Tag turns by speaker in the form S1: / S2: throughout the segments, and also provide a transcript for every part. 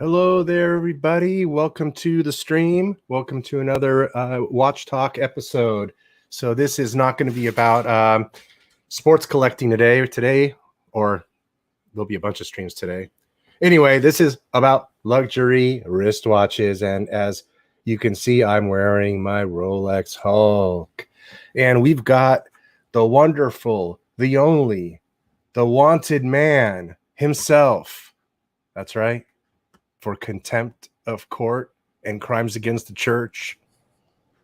S1: Hello there, everybody. Welcome to the stream. Welcome to another Watch Talk episode. So this is not going to be about sports collecting today, or there'll be a bunch of streams today. Anyway, this is about luxury wristwatches. And as you can see, I'm wearing my Rolex Hulk. And we've got the wonderful, the only, the wanted man himself. That's right. For contempt of court and crimes against the church,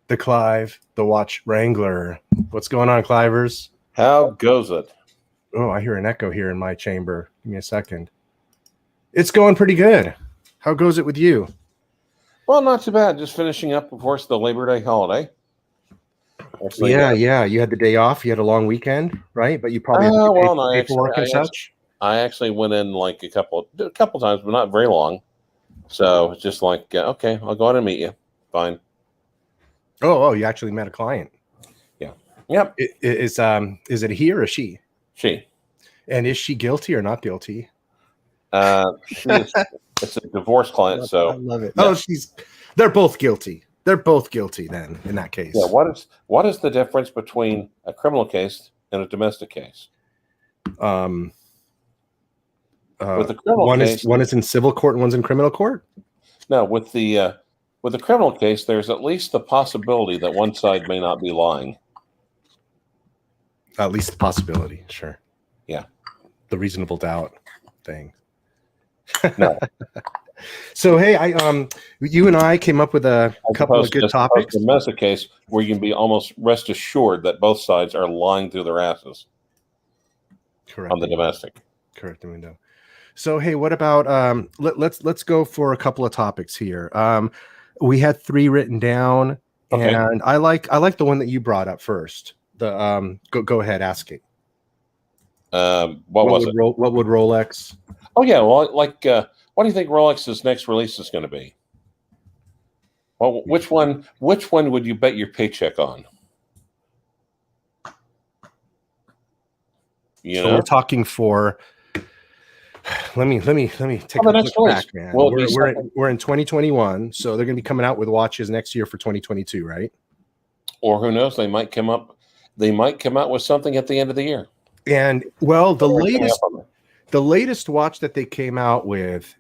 S1: the Clyve, the watch wrangler. What's going on, Clivers?
S2: How goes it?
S1: Oh, I hear an echo here in my chamber. Give me a second. It's going pretty good. How goes it with you?
S2: Well, not too bad. Just finishing up, of course, the Labor Day holiday.
S1: Actually, yeah. You had the day off. You had a long weekend, right? But you probably had to paperwork and such.
S2: I actually went in like a couple times, but not very long. So it's just like, okay, I'll go out and meet you. Fine.
S1: Oh, you actually met a client.
S2: Yeah. Yep.
S1: Is it a he or a she?
S2: She.
S1: And is she guilty or not guilty?
S2: It's a divorce client, so
S1: I love it.
S2: Yeah.
S1: Oh, they're both guilty. They're both guilty then in that case.
S2: Yeah. What is the difference between a criminal case and a domestic case? With the criminal case,
S1: one is in civil court and one's in criminal court.
S2: No, with the criminal case, there's at least the possibility that one side may not be lying.
S1: At least the possibility, sure.
S2: Yeah,
S1: the reasonable doubt thing.
S2: No.
S1: So hey, you and I came up with a couple of good topics.
S2: A domestic case where you can be almost rest assured that both sides are lying through their asses.
S1: Correct.
S2: On the domestic.
S1: Correct. Window. So hey, what about let's go for a couple of topics here. We had 3 written down, okay. And I like the one that you brought up first. The go ahead, ask it.
S2: What was it?
S1: What would Rolex?
S2: Oh yeah, well, like what do you think Rolex's next release is going to be? Well, which one would you bet your paycheck on?
S1: So we're talking for. Let me take a look back, man. Well, we're in 2021, so they're going to be coming out with watches next year for 2022, right?
S2: Or who knows? They might come out with something at the end of the year.
S1: And well, the latest watch that they came out with,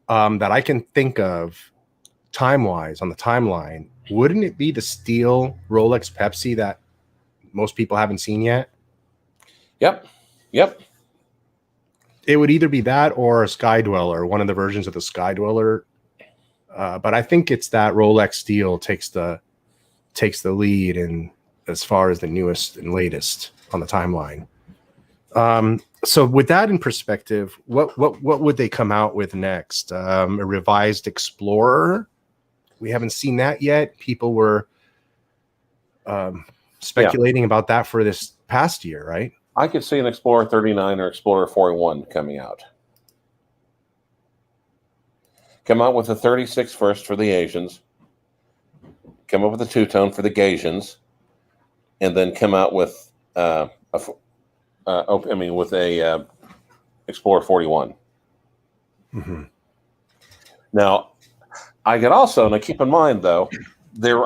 S1: that I can think of, time-wise on the timeline, wouldn't it be the steel Rolex Pepsi that most people haven't seen yet?
S2: Yep.
S1: It would either be that or a Sky Dweller, one of the versions of the Sky Dweller. But I think it's that Rolex Steel takes the lead in as far as the newest and latest on the timeline. So with that in perspective, what would they come out with next? A revised Explorer? We haven't seen that yet. People were speculating about that for this past year, right?
S2: I could see an Explorer 39 or Explorer 41 coming out. Come out with a 36 first for the Asians. Come up with a two-tone for the Gasians, and then come out with with a Explorer 41.
S1: Mm-hmm.
S2: Now, I could also, now keep in mind though,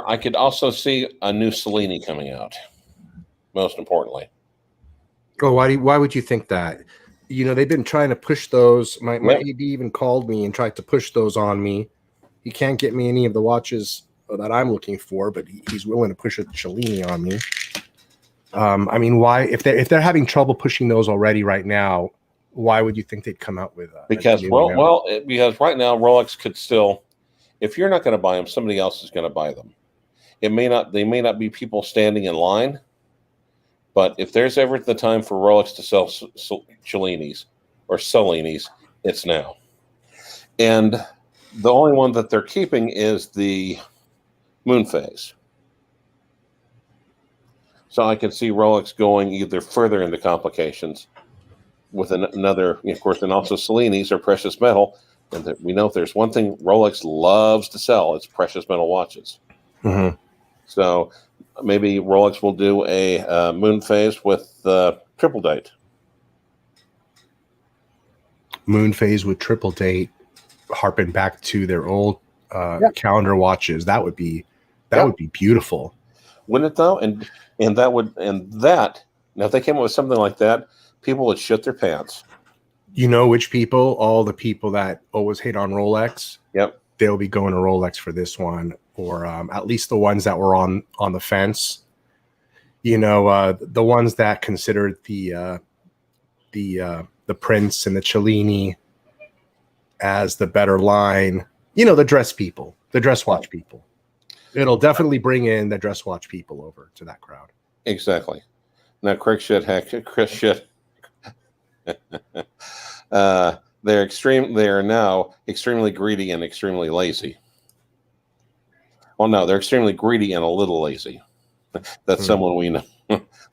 S2: I could also see a new Cellini coming out. Most importantly.
S1: Oh, why would you think that? You know, they've been trying to push those. My ED even called me and tried to push those on me. He can't get me any of the watches that I'm looking for, but he's willing to push a Cellini on me. I mean, why? If they're having trouble pushing those already right now, why would you think they'd come out with that?
S2: Because because right now Rolex could still, if you're not going to buy them, somebody else is going to buy them. They may not be people standing in line. But if there's ever the time for Rolex to sell Cellinis or Cellinis, it's now. And The only one that they're keeping is the moon phase. So I can see Rolex going either further into complications with another, of course, and also Cellini's are precious metal. And we know if there's one thing Rolex loves to sell, it's precious metal watches.
S1: Mm-hmm.
S2: So maybe Rolex will do a moon phase with triple date.
S1: Moon phase with triple date, harping back to their old calendar watches. That would be beautiful.
S2: Wouldn't it though? And that now if they came up with something like that, people would shit their pants.
S1: You know which people? All the people that always hate on Rolex.
S2: Yep.
S1: They'll be going to Rolex for this one, or at least the ones that were on the fence. You know, the ones that considered the Prince and the Cellini as the better line. You know, the dress people, the dress watch people. It'll definitely bring in the dress watch people over to that crowd.
S2: Exactly. Now, Chris shit. They are now extremely greedy and extremely lazy. Well, no, they're extremely greedy and a little lazy. That's someone we know,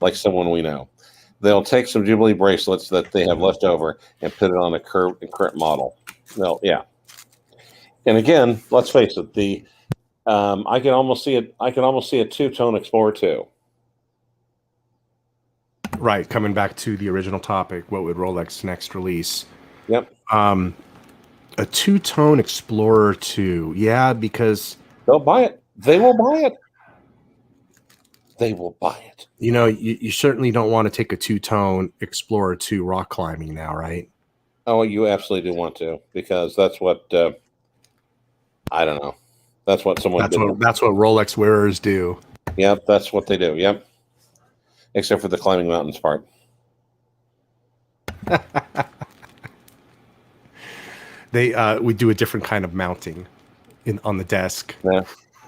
S2: like someone we know. They'll take some Jubilee bracelets that they have left over and put it on a current model. Well, yeah. And again, let's face it, I can almost see it. I can almost see a two-tone Explorer 2.
S1: Right, coming back to the original topic, what would Rolex next release?
S2: Yep.
S1: A two-tone Explorer 2. Yeah, because
S2: they'll buy it. They will buy it. They will buy it.
S1: You know, you certainly don't want to take a two-tone Explorer 2 rock climbing now, right?
S2: Oh, you absolutely do want to, because that's what I don't know. That's what someone.
S1: That's what Rolex wearers do.
S2: Yep, that's what they do. Yep. Except for the climbing mountains part.
S1: We do a different kind of mounting on the desk.
S2: Yeah.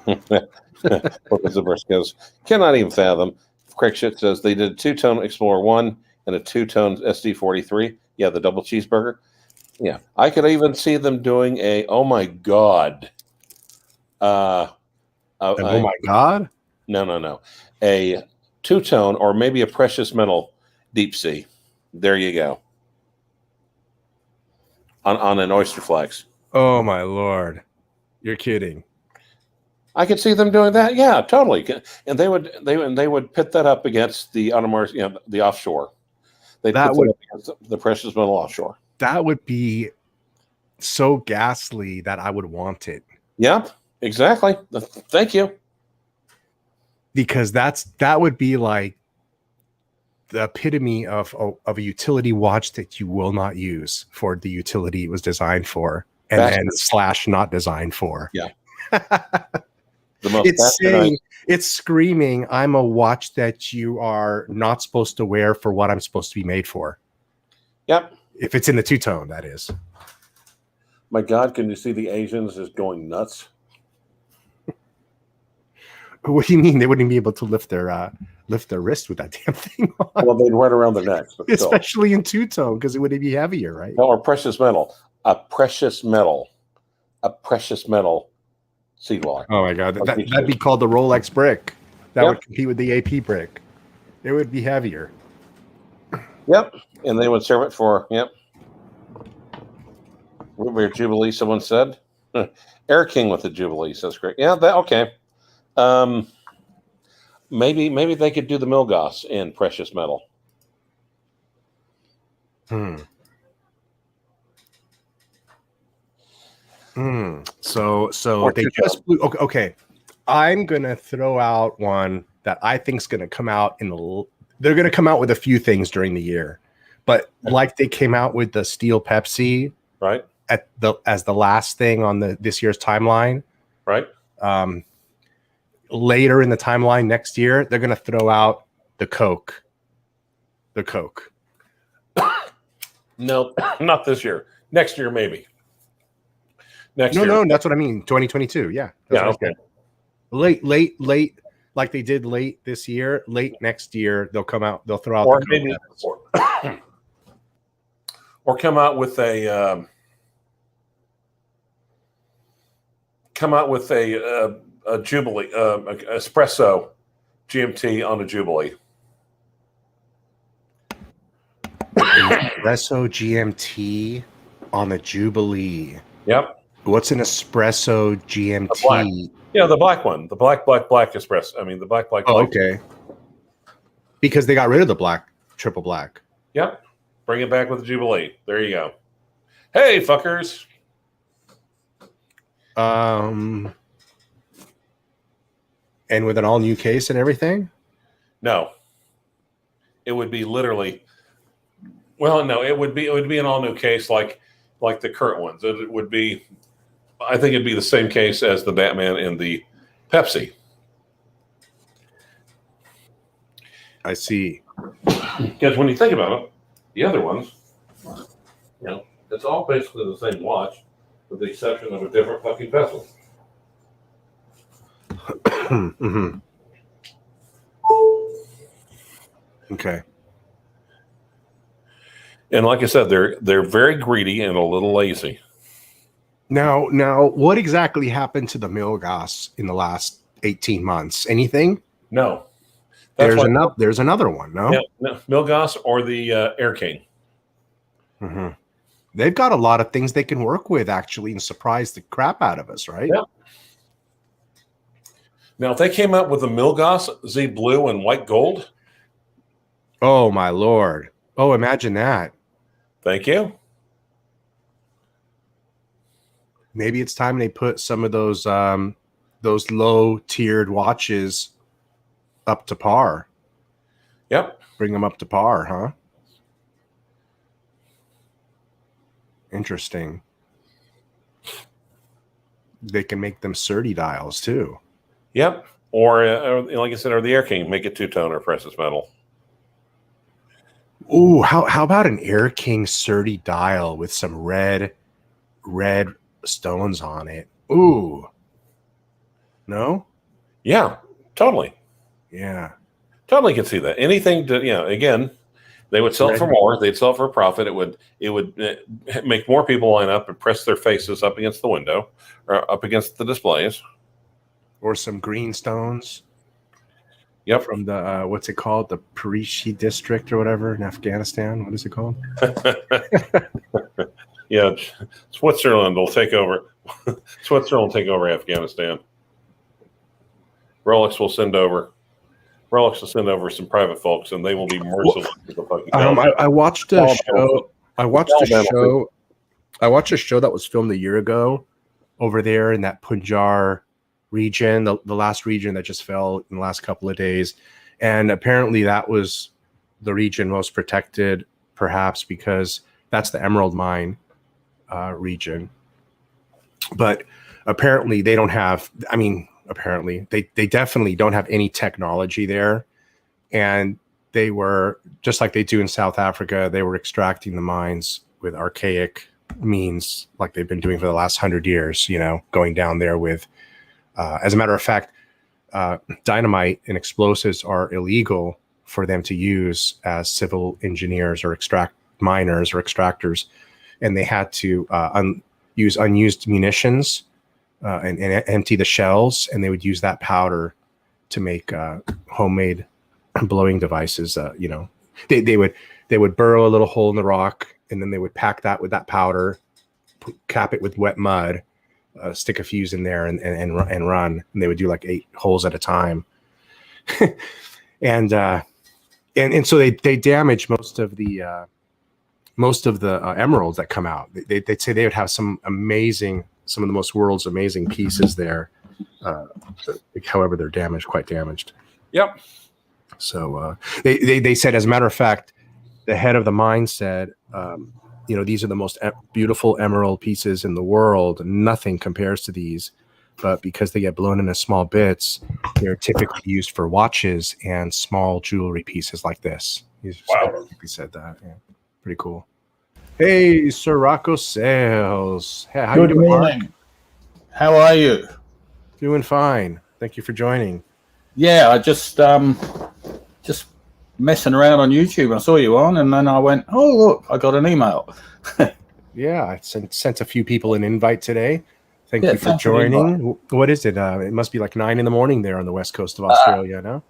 S2: Because the verse goes, cannot even fathom. Craig Shit says they did a two-tone Explorer 1 and a two-tone SD43. Yeah, the double cheeseburger. Yeah. I could even see them doing oh my God.
S1: Oh my God?
S2: No. A two-tone or maybe a precious metal deep sea. There you go. On an oyster flex.
S1: Oh my Lord. You're kidding.
S2: I could see them doing that. Yeah, totally. And they would pit that up against the Audemars, the offshore. They'd put that up against the precious metal offshore.
S1: That would be so ghastly that I would want it.
S2: Yep, exactly. Thank you.
S1: Because that would be like the epitome of a utility watch that you will not use for the utility it was designed for, and / not designed for.
S2: Yeah.
S1: It's screaming, I'm a watch that you are not supposed to wear for what I'm supposed to be made for.
S2: Yep.
S1: If it's in the two-tone, that is.
S2: My God, can you see the Asians just going nuts?
S1: What do you mean? They wouldn't be able to lift their wrist with that damn thing on.
S2: Well, they'd run around their necks.
S1: Especially in two-tone, because it would be heavier, right?
S2: No, or precious metal. A precious metal seed walk.
S1: Oh my God, that'd be called the Rolex brick. That would compete with the AP brick. It would be heavier.
S2: Yep, and they would serve it for Weird Jubilee. Someone said, Air King with the Jubilee says great. Yeah, okay. Maybe they could do the Milgauss in precious metal.
S1: So they just blew. Okay. I'm gonna throw out one that I think is gonna come out they're gonna come out with a few things during the year, but like they came out with the Steel Pepsi,
S2: right?
S1: As the last thing on this year's timeline,
S2: right?
S1: Later in the timeline next year, they're gonna throw out the Coke. The Coke.
S2: No, not this year. Next year, maybe.
S1: Next year. No, that's what I mean. 2022. Yeah.
S2: Yeah. Okay.
S1: Late, like they did late this year. Late next year, they'll come out. They'll throw out.
S2: Or maybe, or come out with a. come out with a Jubilee, espresso GMT on a Jubilee.
S1: Espresso GMT on the Jubilee.
S2: Yep.
S1: What's an espresso GMT?
S2: Yeah, the black one. The black espresso. I mean, the black.
S1: Oh, okay. Because they got rid of the black, triple black.
S2: Yep. Bring it back with the Jubilee. There you go. Hey, fuckers.
S1: And with an all new case and everything?
S2: No. It would be literally. Well, no, it would be an all new case like the current ones. It would be. I think it'd be the same case as the Batman and the Pepsi.
S1: I see.
S2: Because when you think about it, the other ones, it's all basically the same watch, with the exception of a different fucking bezel.
S1: Mm-hmm. Okay.
S2: And like I said, they're very greedy and a little lazy.
S1: Now, what exactly happened to the Milgas in the last 18 months? Anything?
S2: No.
S1: There's another one, no?
S2: Yeah, no, Milgas or the Air King.
S1: Mm-hmm. They've got a lot of things they can work with, actually, and surprise the crap out of us, right?
S2: Yeah. Now, if they came out with the Milgas Z Blue and White Gold.
S1: Oh, my Lord. Oh, imagine that.
S2: Thank you.
S1: Maybe it's time they put some of those low-tiered watches up to par.
S2: Yep.
S1: Bring them up to par, huh? Interesting. They can make them SerDes dials too.
S2: Yep. Or like I said, or the Air King, make it two-tone or precious metal.
S1: Ooh, how about an Air King SerDes dial with some red stones on it? Ooh. No?
S2: Yeah, totally.
S1: Yeah.
S2: Totally can see that. Anything to, again, they would sell it for more. They'd sell it for a profit. It would make more people line up and press their faces up against the window or up against the displays.
S1: Or some green stones.
S2: Yep.
S1: From the, what's it called? The Parishi district or whatever in Afghanistan. What is it called?
S2: Yeah. Switzerland will take over. Switzerland will take over Afghanistan. Rolex will send over some private folks, and they will be merciless with the fucking.
S1: I watched a show. I watched a show that was filmed a year ago over there in that Punjab region, the last region that just fell in the last couple of days, and apparently that was the region most protected, perhaps because that's the Emerald Mine region. But apparently they don't have. I mean. Apparently they definitely don't have any technology there, and they were just like they do in South Africa. They were extracting the mines with archaic means like they've been doing for the last 100 years, going down there with as a matter of fact, dynamite and explosives are illegal for them to use as civil engineers or miners or extractors, and they had to use unused munitions and empty the shells, and they would use that powder to make homemade blowing devices. They would burrow a little hole in the rock, and then they would pack that with that powder, cap it with wet mud, stick a fuse in there, and run. And they would do like 8 holes at a time, and so they damage most of the emeralds that come out. They'd say they would have some of the most world's amazing pieces there. However, they're quite damaged.
S2: Yep.
S1: So they said, as a matter of fact, the head of the mine said, these are the most beautiful emerald pieces in the world. Nothing compares to these. But because they get blown into small bits, they're typically used for watches and small jewelry pieces like this. He said that. Yeah. Pretty cool. Hey, Sirocco Sales. Hey, how
S3: Good
S1: you doing,
S3: morning.
S1: Mark?
S3: How are you?
S1: Doing fine. Thank you for joining.
S3: Yeah, I just messing around on YouTube. I saw you on, and then I went, oh, look, I got an email.
S1: Yeah, I sent a few people an invite today. Thank you for
S3: thanks for the invite.
S1: joining. What is it? It must be like 9 in the morning there on the west coast of Australia, no?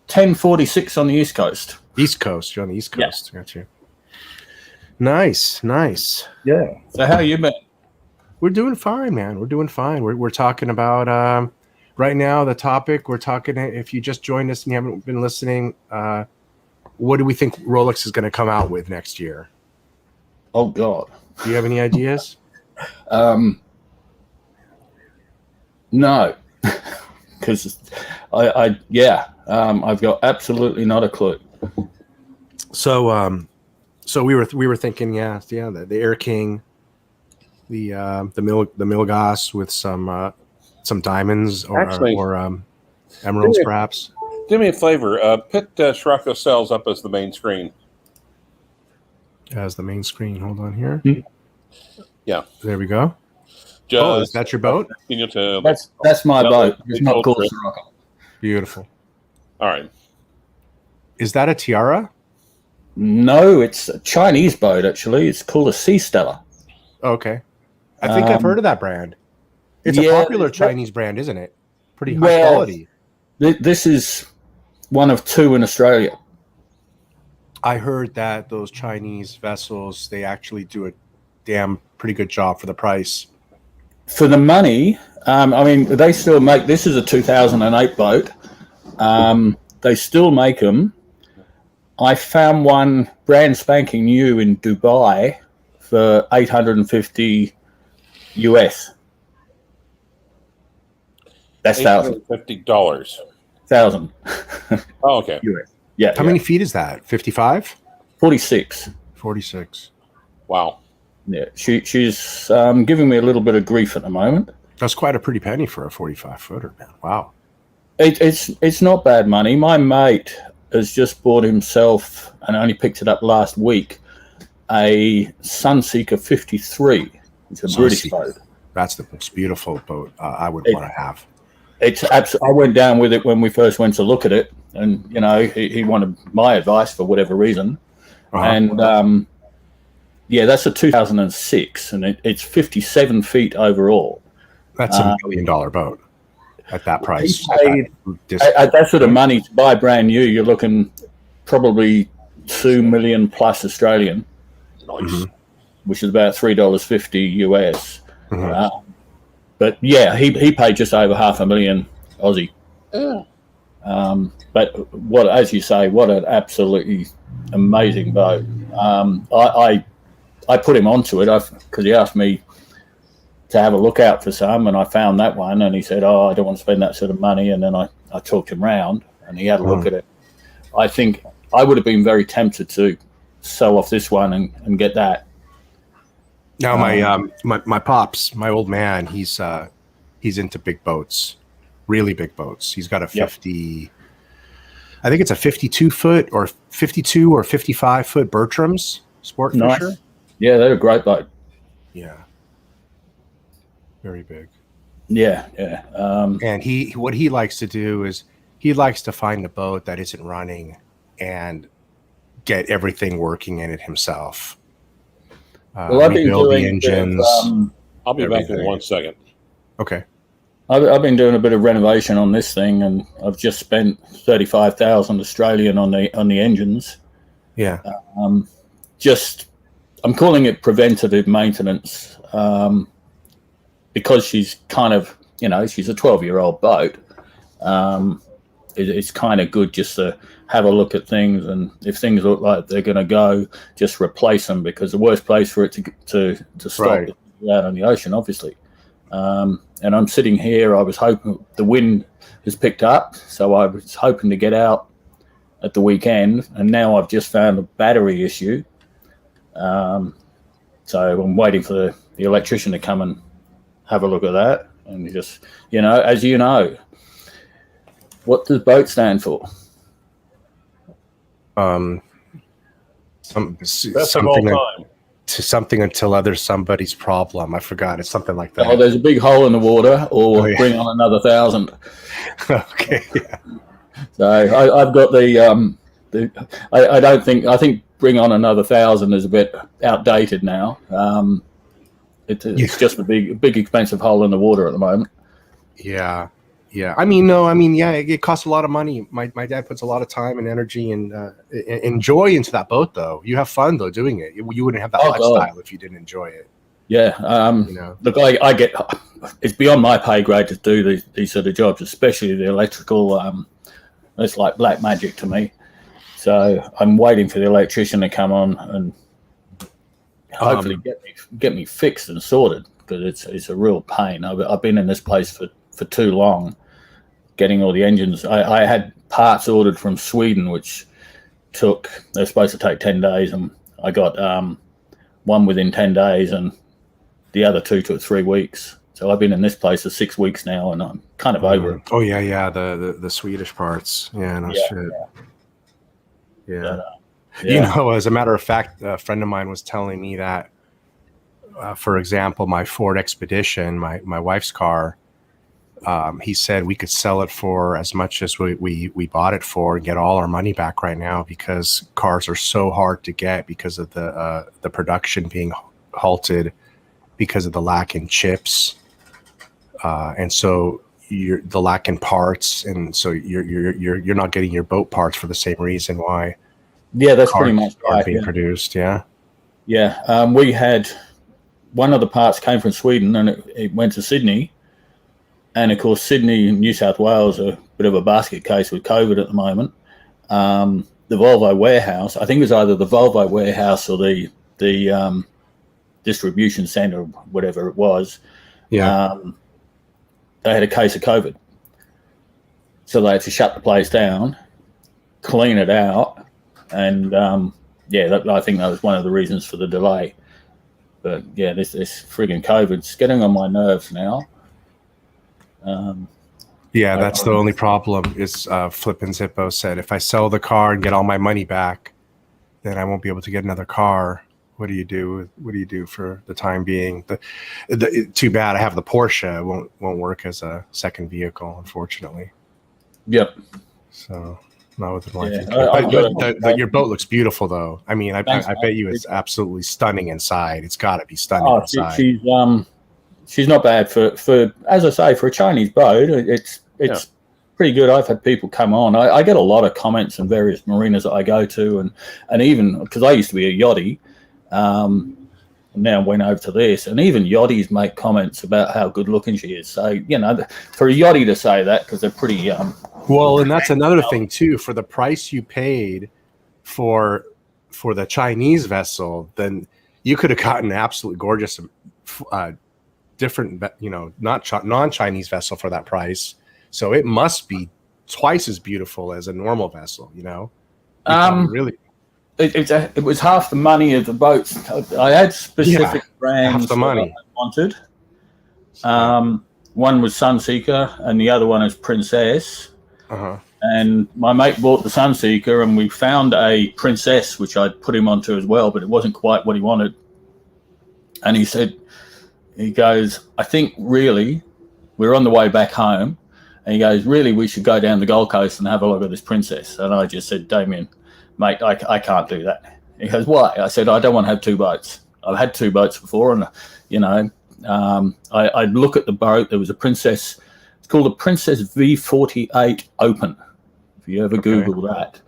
S3: 10:46 on the East Coast.
S1: East Coast. You're on the East
S3: Yeah.
S1: Coast. Got you. Nice.
S3: Yeah. So how you been?
S1: We're doing fine, man. We're doing fine. We're talking about right now the topic. We're talking. If you just joined us and you haven't been listening, what do we think Rolex is going to come out with next year?
S3: Oh God.
S1: Do you have any ideas?
S3: No, because I've got absolutely not a clue.
S1: So we were thinking, the Air King, the Milgauss with some diamonds or emeralds, perhaps.
S2: Do me a favor. Put Scirocco Cells up as the main screen.
S1: As the main screen. Hold on here.
S2: Yeah.
S1: There we go.
S2: Just,
S1: is that your boat?
S3: That's my boat. It's not called
S2: trip.
S3: Scirocco.
S1: Beautiful.
S2: All right.
S1: Is that a tiara?
S3: No, it's a Chinese boat, actually. It's called a Sea Stella.
S1: Okay. I think I've heard of that brand. It's a popular Chinese brand, isn't it? Pretty high quality.
S3: This is one of two in Australia.
S1: I heard that those Chinese vessels, they actually do a pretty good job for the price.
S3: For the money, they still make, this is a 2008 boat. They still make them. I found one brand spanking new in Dubai for $850 US. That's
S2: $850.
S3: $1,000.
S2: Oh, okay.
S3: US. Yeah.
S1: How many feet is that? 55?
S3: 46.
S1: 46.
S3: Wow. Yeah, she's giving me a little bit of grief at the moment.
S1: That's quite a pretty penny for a 45-footer, man. Wow.
S3: It's not bad money. My mate has just bought himself, and only picked it up last week, a Sunseeker 53. It's a British boat.
S1: That's the most beautiful boat I would want to have.
S3: I went down with it when we first went to look at it, and he wanted my advice for whatever reason, and that's a 2006, and it's 57 feet overall.
S1: That's a $1 million boat at that price.
S3: At that sort of money to buy brand new, you're looking probably $2 million plus Australian, which is about $3.50 US. But yeah, he paid just over $500,000 Aussie. But what, as you say, what an absolutely amazing boat. I put him onto it because he asked me to have a look out for some, and I found that one, and he said, I don't want to spend that sort of money. And then I talked him round, and he had a look at it. I think I would have been very tempted to sell off this one and get that.
S1: Now my pops, my old man, he's into big boats, really big boats. He's got a 50, I think it's a 52-foot or 52 or 55-foot Bertram's Sport Fisher.
S3: Yeah, they're a great boat.
S1: Yeah, very big.
S3: Yeah.
S1: And what he likes to do is he likes to find a boat that isn't running and get everything working in it himself.
S3: Well, I've been doing
S1: the engines.
S2: I'll be back in 1 second.
S1: Okay.
S3: I've been doing a bit of renovation on this thing, and I've just spent 35,000 Australian on the engines.
S1: Yeah.
S3: I'm calling it preventative maintenance, because she's kind of, she's a 12-year-old boat. It's kind of good just to have a look at things, and if things look like they're going to go, just replace them, because the worst place for it to stop is out on the ocean, obviously. And I'm sitting here, I was hoping the wind has picked up, so I was hoping to get out at the weekend, and now I've just found a battery issue. So I'm waiting for the electrician to come and have a look at that. And just, as you know, what does BOAT stand for?
S1: Something until others somebody's problem. I forgot. It's something like that.
S3: Oh, there's a big hole in the water, or bring on another 1,000.
S1: Okay. Yeah.
S3: So I've got I think bring on another 1,000 is a bit outdated now. It's just a big expensive hole in the water at the moment.
S1: Yeah. I mean, no, I mean, yeah, it costs a lot of money. My dad puts a lot of time and energy and joy into that boat, though. You have fun though doing it. You wouldn't have that lifestyle if you didn't enjoy it.
S3: Yeah. Look, I get it's beyond my pay grade to do these sort of jobs, especially the electrical. It's like black magic to me. So I'm waiting for the electrician to come on and hopefully get me fixed and sorted, because it's a real pain. I've been in this place for too long, getting all the engines. I had parts ordered from Sweden, which they're supposed to take 10 days, and I got one within 10 days, and the other two took 3 weeks. So I've been in this place for 6 weeks now, and I'm kind of over it.
S1: Oh yeah, the Swedish parts. Yeah, no shit. Yeah. You know, as a matter of fact, a friend of mine was telling me that, for example, my Ford Expedition, my wife's car, he said we could sell it for as much as we bought it for and get all our money back right now, because cars are so hard to get because of the production being halted because of the lack in chips, and so the lack in parts, and so you're not getting your boat parts for the same reason why.
S3: Yeah, that's pretty much right.
S1: Being produced. Yeah.
S3: We had one of the parts came from Sweden, and it went to Sydney. And of course, Sydney and New South Wales are a bit of a basket case with COVID at the moment. The Volvo warehouse, I think it was either the Volvo warehouse or the distribution centre, whatever it was. Yeah. They had a case of COVID. So they had to shut the place down, clean it out. And I think that was one of the reasons for the delay. But yeah, this frigging COVID's getting on my nerves now.
S1: That's the only problem. Is Flippin' Zippo said, if I sell the car and get all my money back, then I won't be able to get another car. What do you do? What do you do for the time being? Too bad. I have the Porsche. It won't work as a second vehicle, unfortunately.
S3: Yep.
S1: So. Not with the life. But your boat looks beautiful, though. I mean, I bet you it's absolutely stunning inside. It's got to be stunning inside.
S3: She's not bad for as I say, for a Chinese boat. It's pretty good. I've had people come on. I get a lot of comments in various marinas that I go to, and even because I used to be a yachty, now went over to this, and even yachties make comments about how good looking she is. So for a yachty to say that, because they're pretty.
S1: Well, and that's another thing too. For the price you paid for the Chinese vessel, then you could have gotten an absolutely gorgeous, different, non-Chinese vessel for that price. So it must be twice as beautiful as a normal vessel. Really.
S3: It was half the money of the boats. I had specific brands
S1: half the money
S3: I wanted. One was Sunseeker, and the other one is Princess. And my mate bought the Sunseeker, and we found a Princess, which I'd put him onto as well, but it wasn't quite what he wanted. And he goes, I think really, we're on the way back home, and he goes, really, we should go down the Gold Coast and have a look at this Princess. And I just said, Damien, mate, I can't do that. He goes, why? I said, I don't want to have two boats. I've had two boats before, and I'd look at the boat. There was a Princess. It's called a Princess V48 Open. If you ever Google that,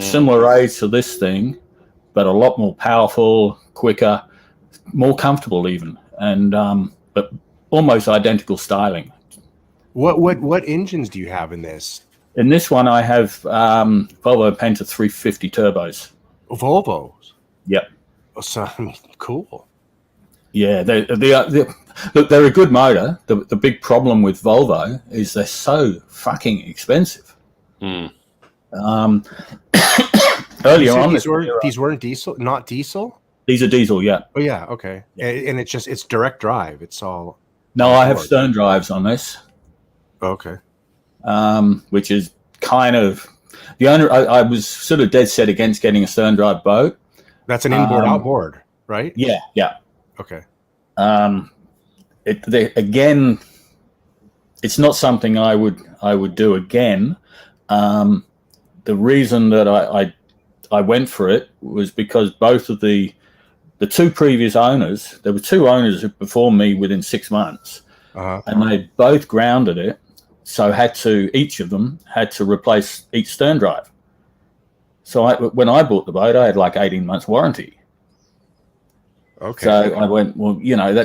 S3: similar age to this thing, but a lot more powerful, quicker, more comfortable even, and but almost identical styling.
S1: What engines do you have in this?
S3: In this one, I have Volvo Penta 350 turbos.
S1: Volvos.
S3: Yep.
S1: So cool.
S3: Yeah, they're a good motor. The big problem with Volvo is they're so fucking expensive. Earlier on,
S1: these weren't diesel, not diesel.
S3: These are diesel, yeah.
S1: Oh yeah, okay. Yeah. And it's direct drive. It's all.
S3: No, I have stern drives on this.
S1: Okay.
S3: Which is kind of the owner. I was sort of dead set against getting a stern drive boat.
S1: That's an inboard outboard, right?
S3: Yeah.
S1: Okay.
S3: Again, it's not something I would do again. The reason that I went for it was because both of the the two previous owners, there were two owners before me within 6 months, and they both grounded it. So each of them had to replace each stern drive. So when I bought the boat, I had like 18 months warranty.
S1: Okay.
S3: So I went, well,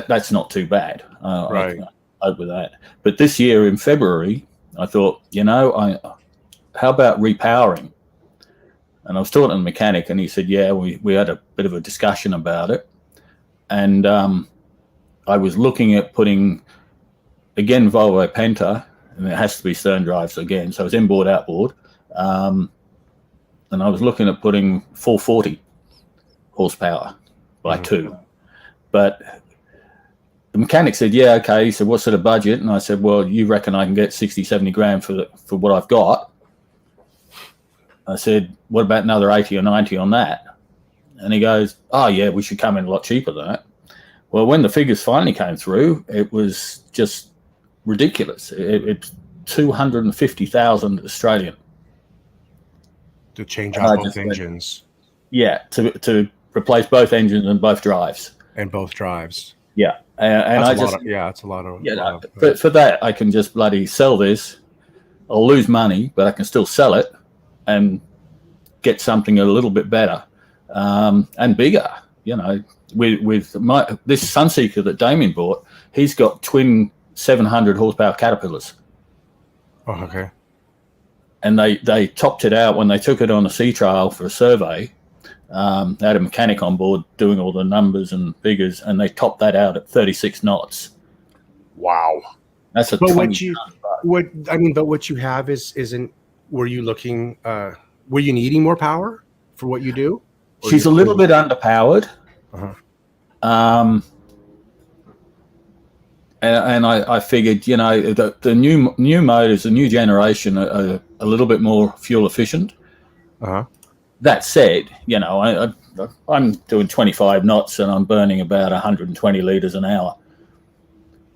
S3: that's not too bad.
S1: Right.
S3: I cope with that. But this year in February, I thought, how about repowering? And I was talking to the mechanic, and he said, yeah, we had a bit of a discussion about it. And I was looking at putting, again, Volvo Penta, and it has to be stern drives again. So it's inboard, outboard. And I was looking at putting 440 horsepower by two. But the mechanic said, yeah, okay. He said, what sort of budget? And I said, well, you reckon I can get 60, 70 grand for what I've got? I said, what about another 80 or 90 on that? And he goes, oh, yeah, we should come in a lot cheaper than that. Well, when the figures finally came through, it was just ridiculous. It's 250,000 Australian.
S1: To change out both engines.
S3: Yeah, to replace both engines and both drives.
S1: And both drives.
S3: Yeah. And
S1: that's a lot of.
S3: Yeah, but for that, I can just bloody sell this. I'll lose money, but I can still sell it and get something a little bit better and bigger. With this Sunseeker that Damien bought, he's got twin 700 horsepower Caterpillars.
S1: Oh, okay.
S3: And they topped it out when they took it on a sea trial for a survey. They had a mechanic on board doing all the numbers and figures, and they topped that out at 36 knots.
S1: Wow.
S3: That's a.
S1: But what you have isn't. Were you looking? Were you needing more power for what you do?
S3: She's a little bit underpowered. And I figured, the new motors, the new generation, are a little bit more fuel efficient. That said, I'm doing 25 knots and I'm burning about 120 liters an hour.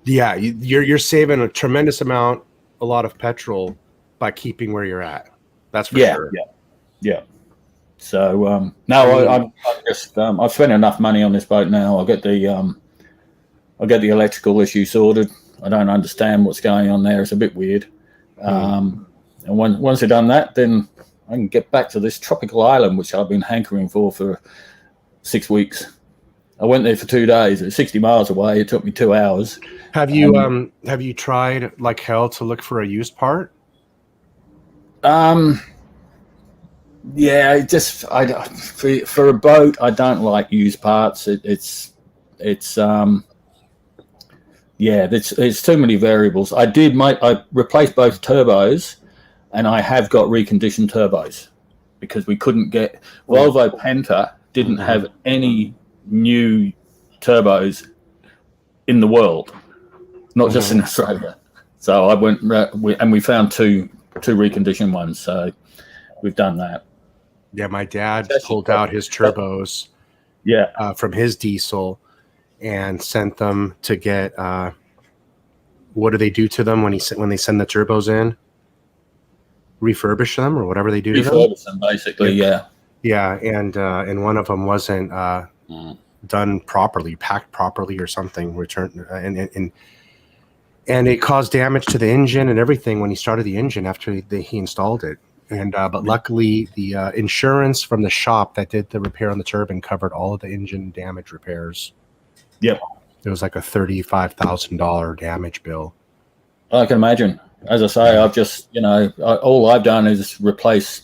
S1: Yeah, you're saving a tremendous amount, a lot of petrol by keeping where you're at. That's for sure.
S3: Yeah. So I'm just I've spent enough money on this boat now. I'll get the electrical issue sorted. I don't understand what's going on there. It's a bit weird. And once I've done that, then I can get back to this tropical island, which I've been hankering for 6 weeks. I went there for 2 days. It was 60 miles away. It took me 2 hours.
S1: Have you tried like hell to look for a used part?
S3: Yeah, for a boat, I don't like used parts. It's too many variables. I replaced both turbos, and I have got reconditioned turbos because we couldn't get Volvo Penta didn't have any new turbos in the world, not just in Australia. So I went and we found two reconditioned ones. So we've done that.
S1: Yeah, my dad pulled out his turbos from his diesel and sent them to get what do they do to them when they send the turbos in? Refurbish them or whatever they do to them?
S3: Refurbish them, basically, yeah.
S1: Yeah, and one of them wasn't done properly, packed properly or something, returned and it caused damage to the engine and everything when he started the engine after he installed it. And but luckily, the insurance from the shop that did the repair on the turbine covered all of the engine damage repairs.
S3: Yep.
S1: It was like a $35,000 damage bill.
S3: I can imagine. As I say, I've just, all I've done is replace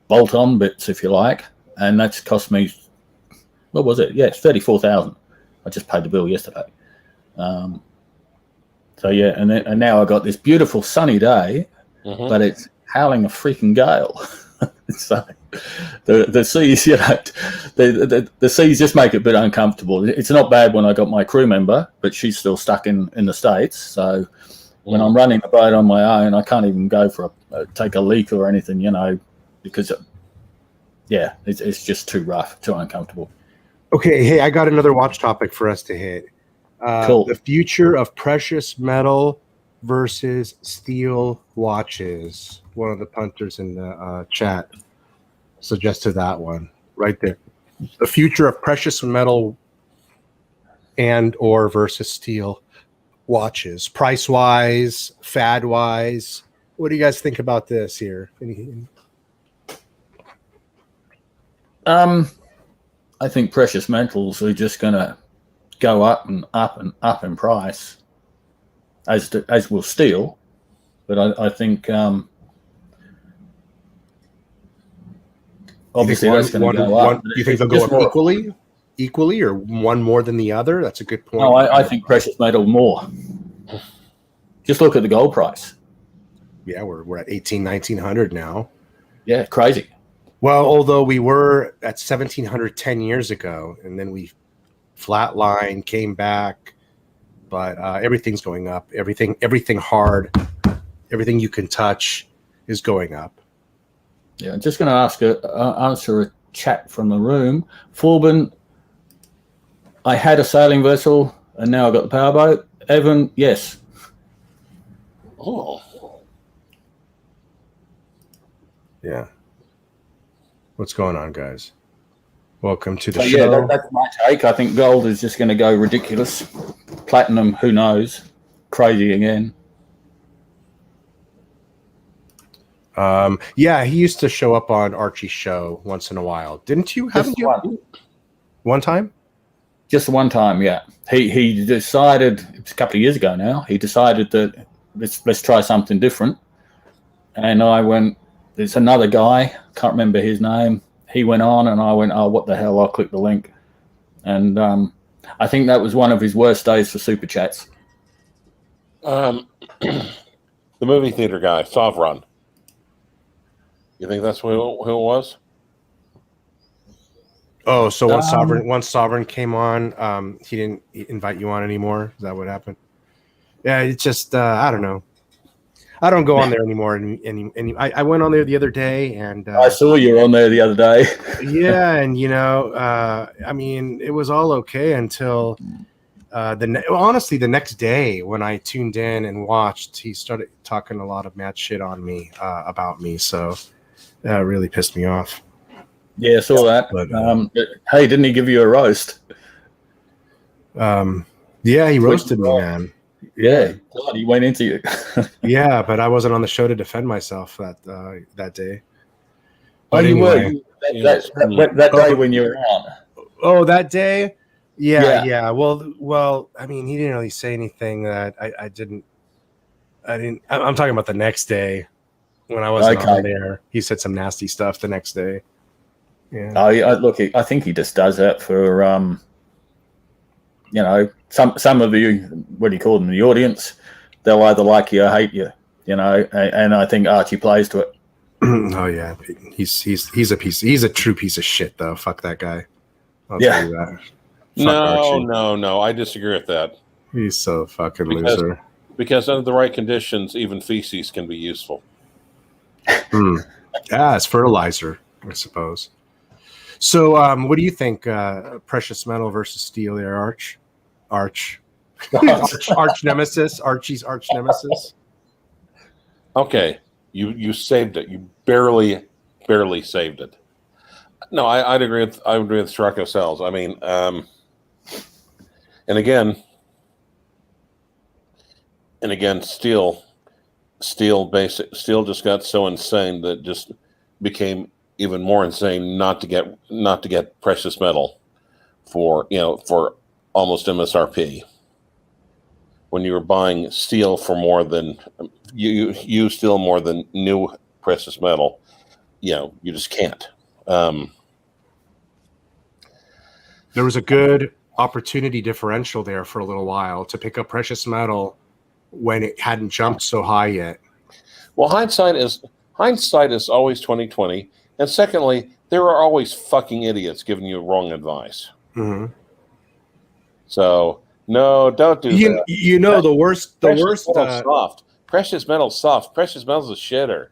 S3: bolt-on bits, if you like, and that's cost me, what was it? Yeah, it's $34,000. I just paid the bill yesterday. So yeah, and now I got this beautiful sunny day, but it's howling a freaking gale. So the seas, the seas just make it a bit uncomfortable. It's not bad when I got my crew member, but she's still stuck in the States. So when I'm running the boat on my own, I can't even go for take a leak or anything, because it's just too rough, too uncomfortable.
S1: Okay, hey, I got another watch topic for us to hit.
S3: Cool.
S1: The future of precious metal versus steel watches. One of the punters in the chat suggested that one right there. The future of precious metal and or versus steel watches, price wise, fad wise? What do you guys think about this here?
S3: I think precious metals are just going to go up and up and up in price, as will steel. But I think obviously that's going to go up.
S1: You think they'll go up equally, or one more than the other? That's a good point.
S3: No, I think precious metal more. Just look at the gold price.
S1: Yeah, we're at 1900 now.
S3: Yeah, crazy.
S1: Well, although we were at 1700 10 years ago, and then we flatlined, came back, but everything's going up. Everything hard, everything you can touch is going up.
S3: Yeah, I'm just going to answer a chat from the room. Forbin, I had a sailing vessel, and now I've got the powerboat. Evan, yes.
S2: Oh.
S1: Yeah. What's going on, guys? Welcome to the
S3: So,
S1: show.
S3: Yeah, that's my take. I think gold is just going to go ridiculous. Platinum, who knows? Crazy again.
S1: Yeah, he used to show up on Archie's show once in a while. Didn't you? Haven't you? One time?
S3: Just one time, yeah. He decided, it's a couple of years ago now, he decided that let's try something different. And I went, there's another guy, can't remember his name. He went on and I went, oh, what the hell? I'll click the link. And I think that was one of his worst days for Super Chats.
S2: The movie theater guy, Sovron. You think that's who it was?
S1: Oh, so once Sovereign came on, he didn't invite you on anymore. Is that what happened? Yeah, it's just I don't know. I don't go on there anymore. I went on there the other day, and
S3: I saw you on there the other day.
S1: Yeah, and I mean, it was all okay until honestly, the next day when I tuned in and watched, he started talking a lot of mad shit on me about me. So that really pissed me off.
S3: Yeah, I saw that. But, hey, didn't he give you a roast?
S1: Yeah, he roasted me, man.
S3: Yeah, God, he went into you.
S1: Yeah, but I wasn't on the show to defend myself that day.
S3: But you were that day when you were on.
S1: Oh, that day? Yeah. Well, I mean, he didn't really say anything that I didn't. I'm talking about the next day when I wasn't on there. He said some nasty stuff the next day. Yeah.
S3: Look, I think he just does that for some of the, what do you call them, the audience. They'll either like you or hate you, and I think Archie plays to it.
S1: Oh yeah, he's a true piece of shit though. Fuck that guy. I'll tell you that.
S2: No, I disagree with that.
S1: He's so fucking loser.
S2: Because under the right conditions, even feces can be useful.
S1: Yeah, it's fertilizer, I suppose. So, what do you think? Precious metal versus steel, there, Arch nemesis, Archie's arch nemesis.
S2: Okay, you saved it. You barely saved it. No, I'd agree with Shrocko Cells. I mean, and again, steel just got so insane that just became even more insane not to get precious metal for almost MSRP. When you were buying steel for more than you steel more than new precious metal, you just can't.
S1: There was a good opportunity differential there for a little while to pick up precious metal when it hadn't jumped so high yet.
S2: Well, hindsight is always 20/20, and secondly, there are always fucking idiots giving you wrong advice.
S1: Mm-hmm.
S2: So no, don't do that.
S1: The worst.
S2: Soft. Precious metal's soft. Precious metal's a shitter.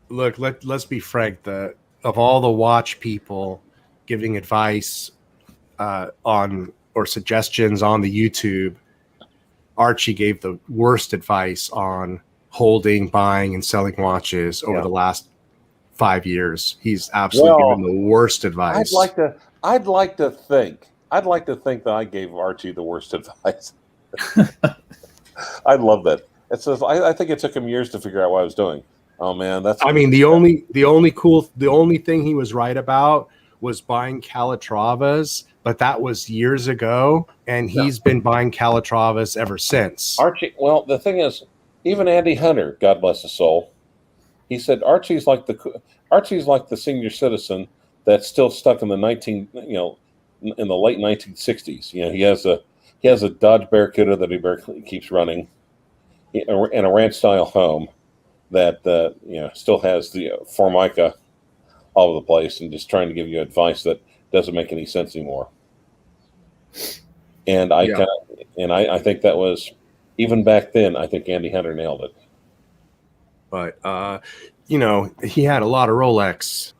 S1: Look, let's be frank. Of all the watch people giving advice on or suggestions on the YouTube, Archie gave the worst advice on holding, buying, and selling watches over the last 5 years. He's absolutely given the worst advice.
S2: I'd like to think I'd like to think that I gave Archie the worst advice. I love that. It says I think it took him years to figure out what I was doing. Oh man,
S1: I mean, the only thing he was right about was buying Calatravas, but that was years ago, and he's been buying Calatravas ever since.
S2: Archie. Well, the thing is, even Andy Hunter, God bless his soul, he said Archie's like the senior citizen that's still stuck in the in the late 1960s. You know, he has a Dodge Barracuda that he keeps running, and a ranch style home that still has the Formica all over the place, and just trying to give you advice that doesn't make any sense anymore. And I think that was, even back then, I think Andy Hunter nailed it.
S1: But he had a lot of Rolex.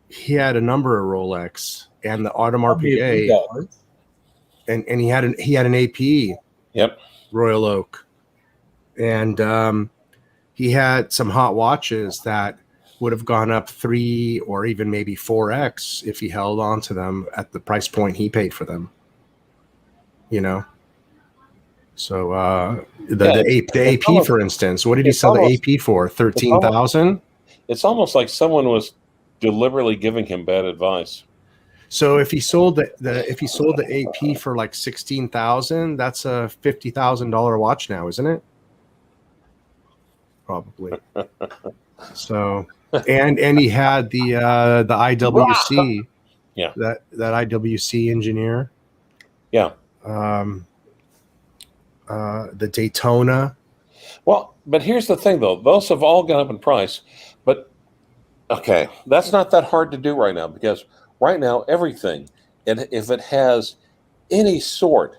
S1: He had a number of Rolex and the Audemars Piguet, and he had an AP.
S2: Yep.
S1: Royal Oak, and he had some hot watches that would have gone up 3 or even maybe 4x if he held on to them at the price point he paid for them. So the AP, for instance, what did he sell the AP for? 13,000.
S2: It's almost like someone was deliberately giving him bad advice.
S1: So if he sold the AP for like 16,000, that's a $50,000 watch now, isn't it? Probably. So, and he had the IWC, that IWC engineer, the Daytona.
S2: Well, but here's the thing, though; those have all gone up in price. But okay, that's not that hard to do right now, because right now everything, and if it has any sort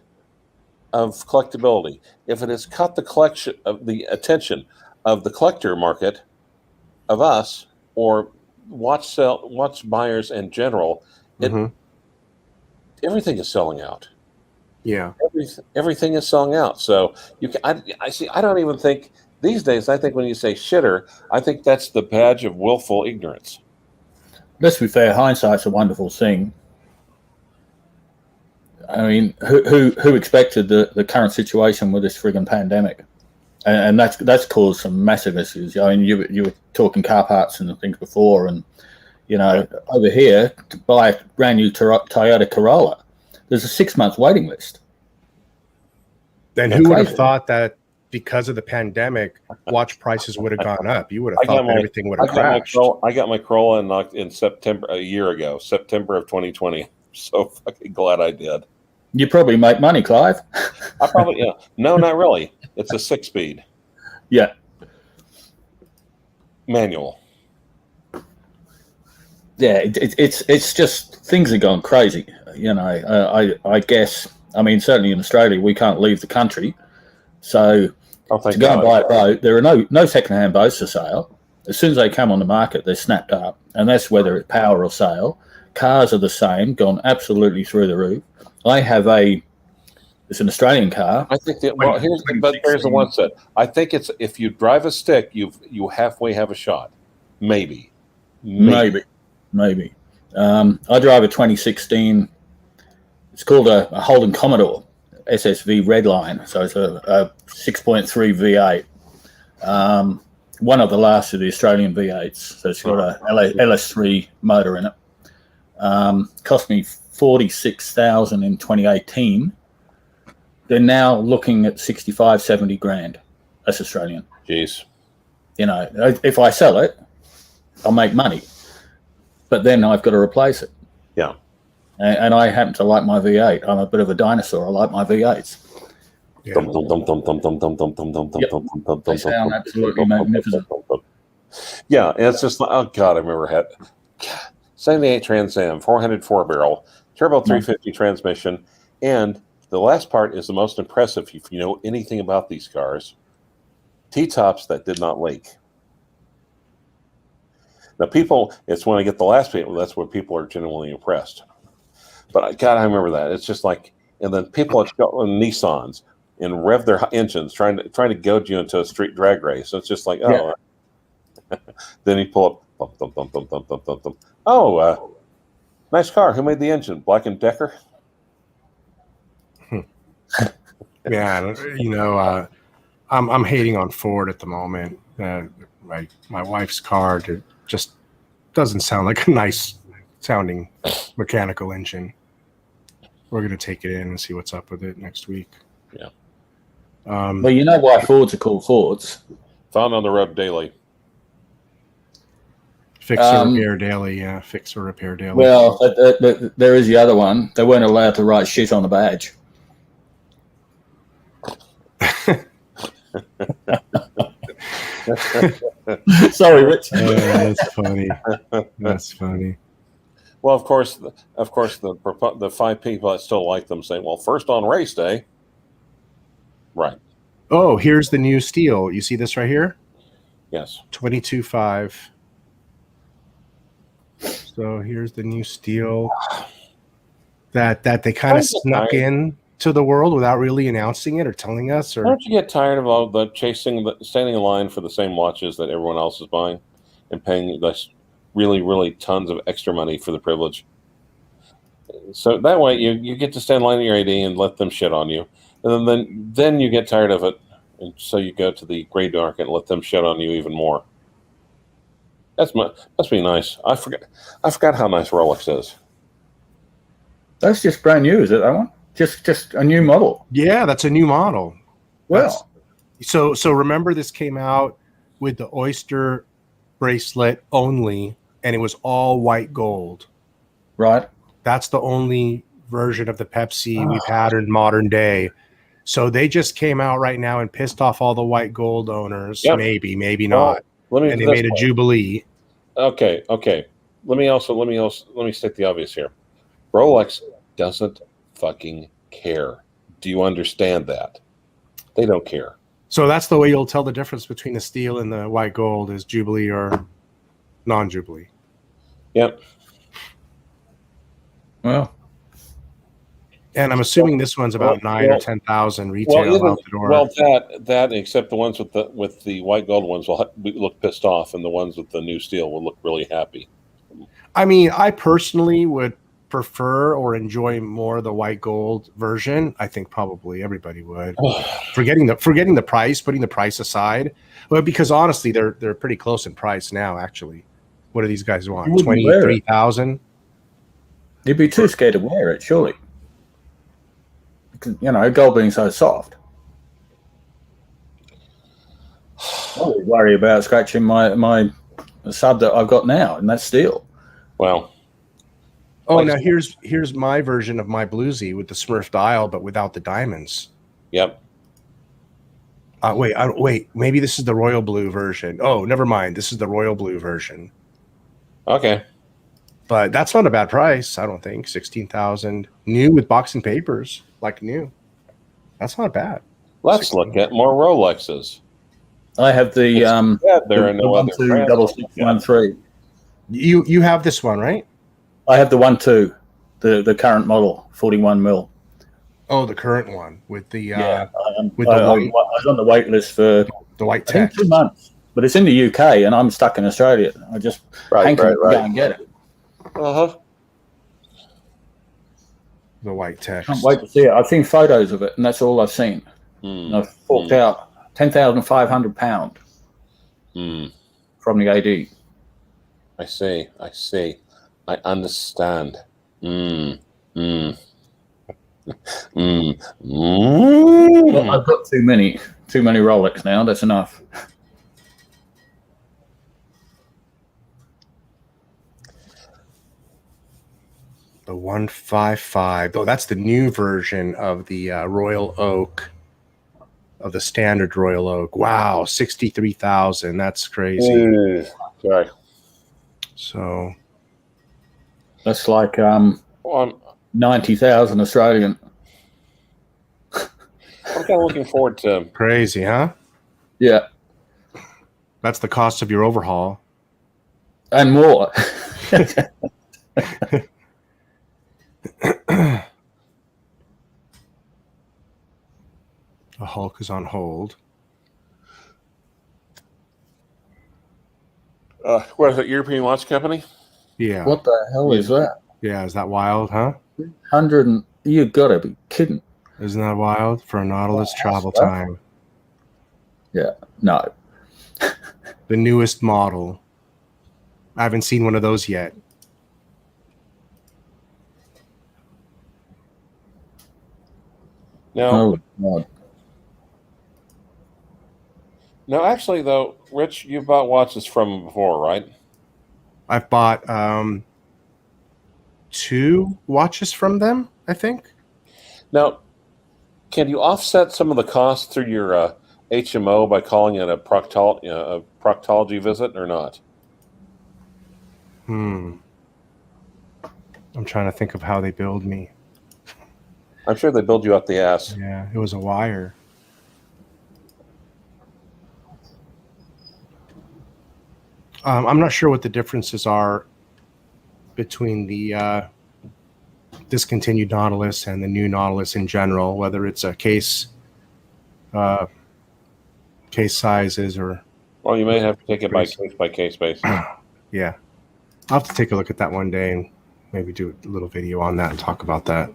S2: of collectability, if it has caught the attention of the collector market, of us, or watch buyers in general, everything is selling out.
S1: Yeah,
S2: everything is selling out. So I don't even think these days. I think when you say shitter, I think that's the badge of willful ignorance.
S3: Let's be fair. Hindsight's a wonderful thing. I mean, who expected the current situation with this friggin' pandemic? And that's caused some massive issues. I mean, you were talking car parts and things before, and over here to buy a brand new Toyota Corolla, there's a 6-month waiting list.
S1: Then who would have thought that because of the pandemic, watch prices would have gone up? You would have thought that everything would have crashed.
S2: I got my Corolla in September, a year ago, September of 2020. So fucking glad I did.
S3: You probably make money, Clyve.
S2: I probably no, not really. It's a 6-speed.
S3: Yeah.
S2: Manual.
S3: Yeah, it's just things are going crazy. I guess. I mean, certainly in Australia, we can't leave the country, so to go and buy a boat, there are no second-hand boats for sale. As soon as they come on the market, they're snapped up, and that's whether it's power or sail. Cars are the same, gone absolutely through the roof. I have it's an Australian car.
S2: I think that here's the one set. I think it's, if you drive a stick, you halfway have a shot. Maybe.
S3: I drive a 2016. It's called a Holden Commodore SSV Redline. So it's a 6.3 V8. One of the last of the Australian V8s. So it's got a LS3 motor in it. Cost me $46,000 in 2018. They're now looking at 65, 70 grand. That's Australian.
S2: Jeez.
S3: If I sell it, I'll make money. But then I've got to replace it.
S2: Yeah.
S3: And I happen to like my V8. I'm a bit of a dinosaur. I like my V8s. They sound absolutely magnificent.
S2: Yeah, and it's just like, oh God, I remember 78 Trans Am, 404 barrel, turbo 350 transmission, and the last part is the most impressive if you know anything about these cars. T-tops that did not leak. Now, it's when I get the last people, that's where people are genuinely impressed. But God, I remember that. It's just like, and then people at Nissans and rev their engines trying to goad you into a street drag race. So it's just like, oh. Yeah. Then you pull up, thump, thump, thump, thump, thump, thump, thump. Oh, nice car. Who made the engine? Black & Decker?
S1: Yeah, I'm hating on Ford at the moment. My wife's car just doesn't sound like a nice sounding mechanical engine. We're gonna take it in and see what's up with it next week.
S2: Yeah.
S3: Well, you know why Fords are called Fords?
S2: Found on the road daily.
S1: Fix or repair daily. Yeah, fix or repair daily.
S3: Well, there is the other one. They weren't allowed to write shit on the badge. Sorry, Rich.
S1: That's funny. That's funny.
S2: Well, of course, the 5 people that still like them saying, "Well, first on race day." Right.
S1: Oh, here's the new steel. You see this right here?
S2: Yes.
S1: 22.5. So here's the new steel that they kind of snuck in to the world without really announcing it or telling us. Or
S2: don't you get tired of all the standing in line for the same watches that everyone else is buying, and paying this really tons of extra money for the privilege? So that way you get to stand in line at your AD and let them shit on you, and then you get tired of it, and so you go to the gray market and let them shit on you even more. Must be nice. I forgot how nice Rolex is.
S3: That's just brand new, is it, that one? Just a new model.
S1: Yeah, that's a new model.
S3: Well,
S1: so remember, this came out with the Oyster bracelet only, and it was all white gold.
S3: Right.
S1: That's the only version of the Pepsi we've had in modern day. So they just came out right now and pissed off all the white gold owners. Yep. Maybe not. And they made a Jubilee.
S2: Okay. Let me state the obvious here. Rolex doesn't fucking care. Do you understand that? They don't care.
S1: So that's the way you'll tell the difference between the steel and the white gold is Jubilee or non-Jubilee.
S2: Yep.
S1: Well, and I'm assuming this one's about 9,000 or 10,000 retail out the door.
S2: Well, that except the ones with the white gold ones will look pissed off, and the ones with the new steel will look really happy.
S1: I mean, I personally would prefer or enjoy more the white gold version. I think probably everybody would. forgetting the price, putting the price aside, well, because honestly, they're pretty close in price now. Actually, what do these guys want? 23,000.
S3: You'd be too scared to wear it, surely. Because, gold being so soft. I always worry about scratching my sub that I've got now, and that's steel.
S2: Well.
S1: Oh, now here's my version of my bluesy with the Smurf dial, but without the diamonds.
S2: Yep.
S1: Wait. Maybe this is the royal blue version. Oh, never mind. This is the royal blue version.
S2: Okay.
S1: But that's not a bad price, I don't think. 16,000 new with boxing papers, like new. That's not bad.
S2: Let's look at more Rolexes.
S3: I have the
S2: there are no other
S3: 12613.
S1: You have this one, right?
S3: I have the 12, the current model, 41 mil.
S1: Oh, the current one with the
S3: I was on the wait list for
S1: the white text.
S3: 2 months, but it's in the UK and I'm stuck in Australia. I just go and get it.
S2: Uh-huh.
S1: The white text.
S3: Can't wait to see it. I've seen photos of it, and that's all I've seen. And I've forked out £10,500 from the AD.
S2: I see. I understand.
S3: Well, I've got too many Rolex now. That's enough.
S1: The 155. Oh, that's the new version of the Royal Oak, of the standard Royal Oak. Wow, 63,000. That's crazy.
S2: Sorry.
S1: So
S3: that's like 90,000 Australian.
S2: I'm kind of looking forward to.
S1: Crazy, huh?
S3: Yeah.
S1: That's the cost of your overhaul.
S3: And more.
S1: The Hulk is on hold.
S2: What is it, European Watch Company?
S1: Yeah.
S3: What the hell is that?
S1: Yeah, is that wild, huh?
S3: 100 and you gotta be kidding.
S1: Isn't that wild for a Nautilus travel
S3: Well,
S1: time?
S3: Yeah, no.
S1: The newest model. I haven't seen one of those yet.
S2: Now,
S3: God.
S2: no, actually, though, Rich, you've bought watches from before, right?
S1: I've bought 2 watches from them, I think.
S2: Now, can you offset some of the costs through your HMO by calling it a proctology visit or not?
S1: I'm trying to think of how they billed me.
S2: I'm sure they build you up the ass.
S1: Yeah, it was a wire. I'm not sure what the differences are between the discontinued Nautilus and the new Nautilus in general, whether it's a case sizes or.
S2: Well, you may have to take it by case basis.
S1: Yeah, I'll have to take a look at that one day and maybe do a little video on that and talk about that.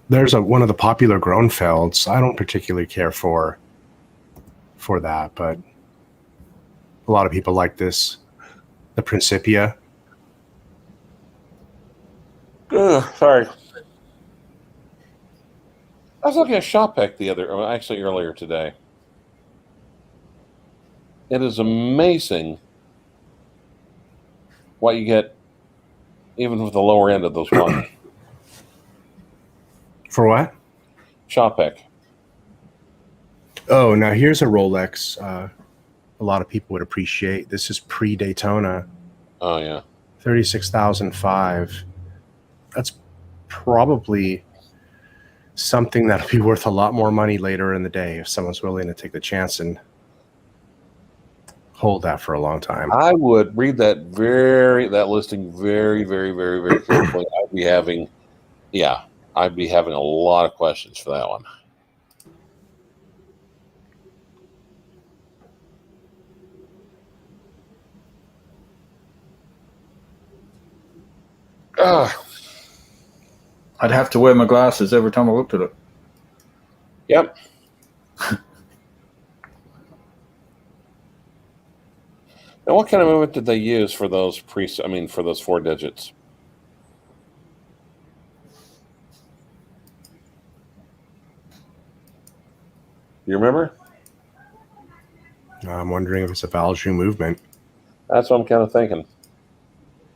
S1: There's one of the popular Groenfelds. I don't particularly care for that, but a lot of people like this. The Principia.
S2: Sorry. I was looking at Shopek earlier today. It is amazing what you get, even with the lower end of those ones.
S1: For what?
S2: Shopek.
S1: Oh, now here's a Rolex. A lot of people would appreciate. This is pre-Daytona.
S2: Oh yeah,
S1: 36,005. That's probably something that'll be worth a lot more money later in the day if someone's willing to take the chance and hold that for a long time.
S2: I would read that listing very, very, very, very carefully. I'd be having a lot of questions for that one.
S3: I'd have to wear my glasses every time I looked at it.
S2: Yep. Now, what kind of movement did they use for those for those 4 digits? You remember?
S1: I'm wondering if it's a Valjoux movement.
S2: That's what I'm kind of thinking.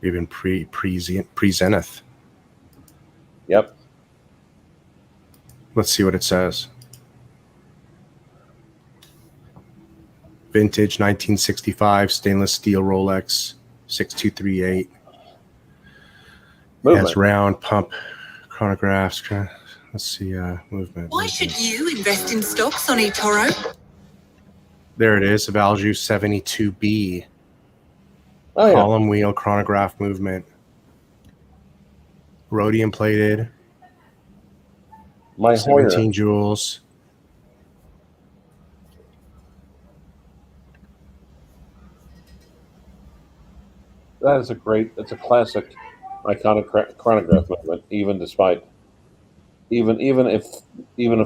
S1: Even pre-Zenith.
S2: Yep.
S1: Let's see what it says. Vintage 1965 stainless steel Rolex 6238.
S2: Movement.
S1: Has round pump chronographs. Let's see, movement.
S4: Why should you invest in stocks on eToro?
S1: There it is, a Valjoux 72B.
S2: Oh, yeah.
S1: Column wheel chronograph movement. Rhodium plated.
S2: My
S1: 17
S2: Hoyer.
S1: jewels.
S2: That's a classic iconic chronograph movement, even if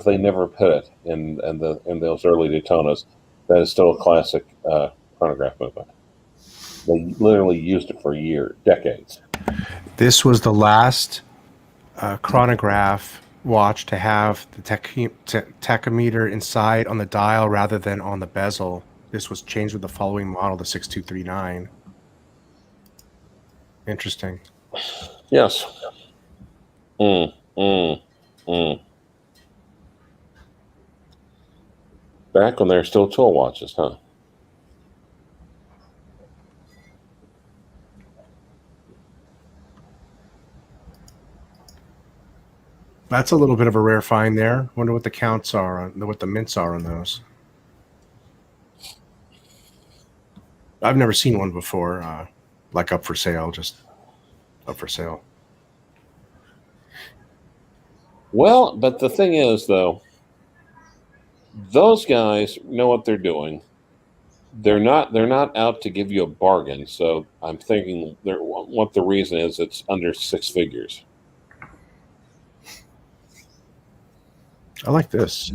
S2: they never put it in those early Daytonas, that is still a classic chronograph movement. They literally used it for decades.
S1: This was the last chronograph watch to have the tachometer inside on the dial rather than on the bezel. This was changed with the following model, the 6239. Interesting.
S2: Yes. Back when they're still tool watches, huh?
S1: That's a little bit of a rare find there. Wonder what the counts are what the mints are on those. I've never seen one before, like up for sale, just up for sale.
S2: Well, but the thing is, though, Those guys know what they're doing. They're not out to give you a bargain. So I'm thinking what the reason is. It's under 6 figures.
S1: I like this.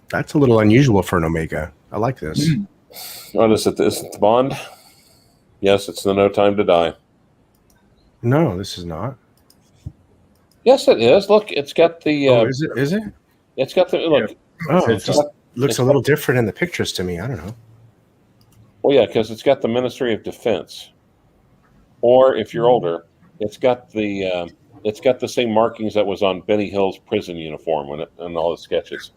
S1: That's a little unusual for an Omega. I like this.
S2: What is it? Is it the Bond? Yes, it's the No Time to Die.
S1: No, this is not.
S2: Yes, it is. Look, it's got the.
S1: Is it? Is it?
S2: It's got the look.
S1: Oh, it just looks a little different in the pictures to me. I don't know.
S2: Well, yeah, because it's got the Ministry of Defense, or if you're older, it's got the same markings that was on Benny Hill's prison uniform in all the sketches.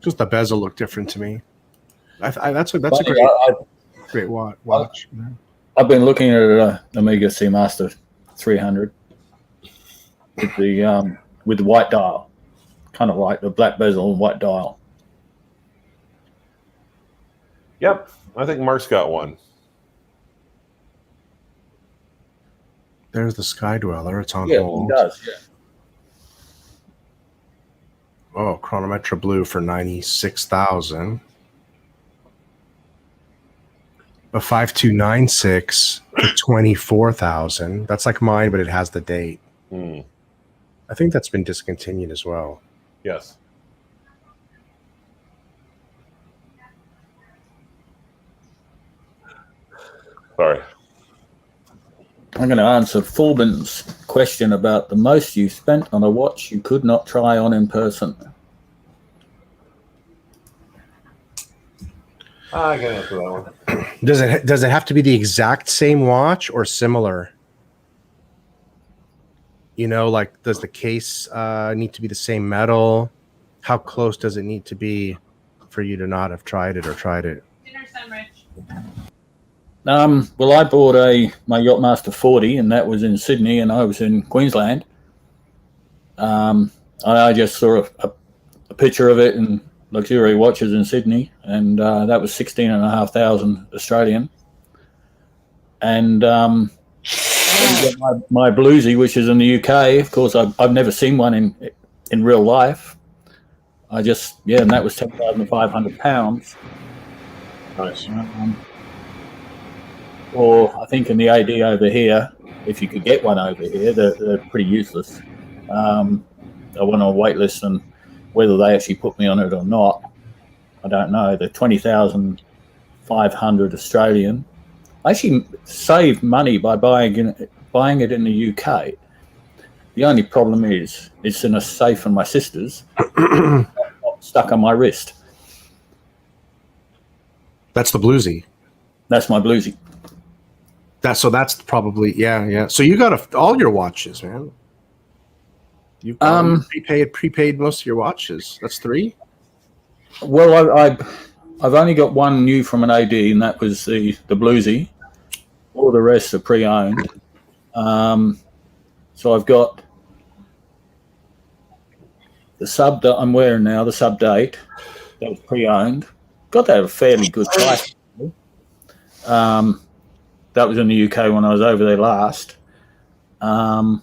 S1: Just the bezel looked different to me. That's a great watch.
S3: I've been looking at an Omega Seamaster 300 with the white dial, kind of like the black bezel and white dial.
S2: Yep, I think Mark's got one.
S1: There's the Sky Dweller. It's on
S3: Yeah,
S1: hold.
S3: he does. Yeah.
S1: Oh, Chronometra Blue for 96,000. A 5296 for 24,000. That's like mine, but it has the date. I think that's been discontinued as well.
S2: Yes. Sorry.
S3: I'm going to answer Fulbin's question about the most you spent on a watch you could not try on in person.
S2: I can answer that one.
S1: Does it have to be the exact same watch or similar? You know, like does the case need to be the same metal? How close does it need to be for you to not have tried it or tried it?
S5: Dinner, Sunrich.
S3: Well, I bought my Yachtmaster 40, and that was in Sydney, and I was in Queensland. I just saw a picture of it in Luxury Watches in Sydney, and that was 16,500 Australian. And my Bluesy, which is in the UK, of course, I've never seen one in real life. And that was £10,500.
S2: Nice.
S3: Or I think in the AD over here, if you could get one over here, they're pretty useless. I went on a wait list, and whether they actually put me on it or not, I don't know. They're 20,500 Australian. I actually saved money by buying it in the UK. The only problem is it's in a safe in my sister's, stuck on my wrist.
S1: That's the Bluesy.
S3: That's my Bluesy.
S1: That's probably yeah. So you got all your watches, man. You've prepaid most of your watches. That's 3.
S3: Well, I've only got one new from an AD, and that was the Bluesy. All the rest are pre-owned. So I've got the sub that I'm wearing now, the sub date. That was pre-owned. Got that at a fairly good price. That was in the UK when I was over there last. I've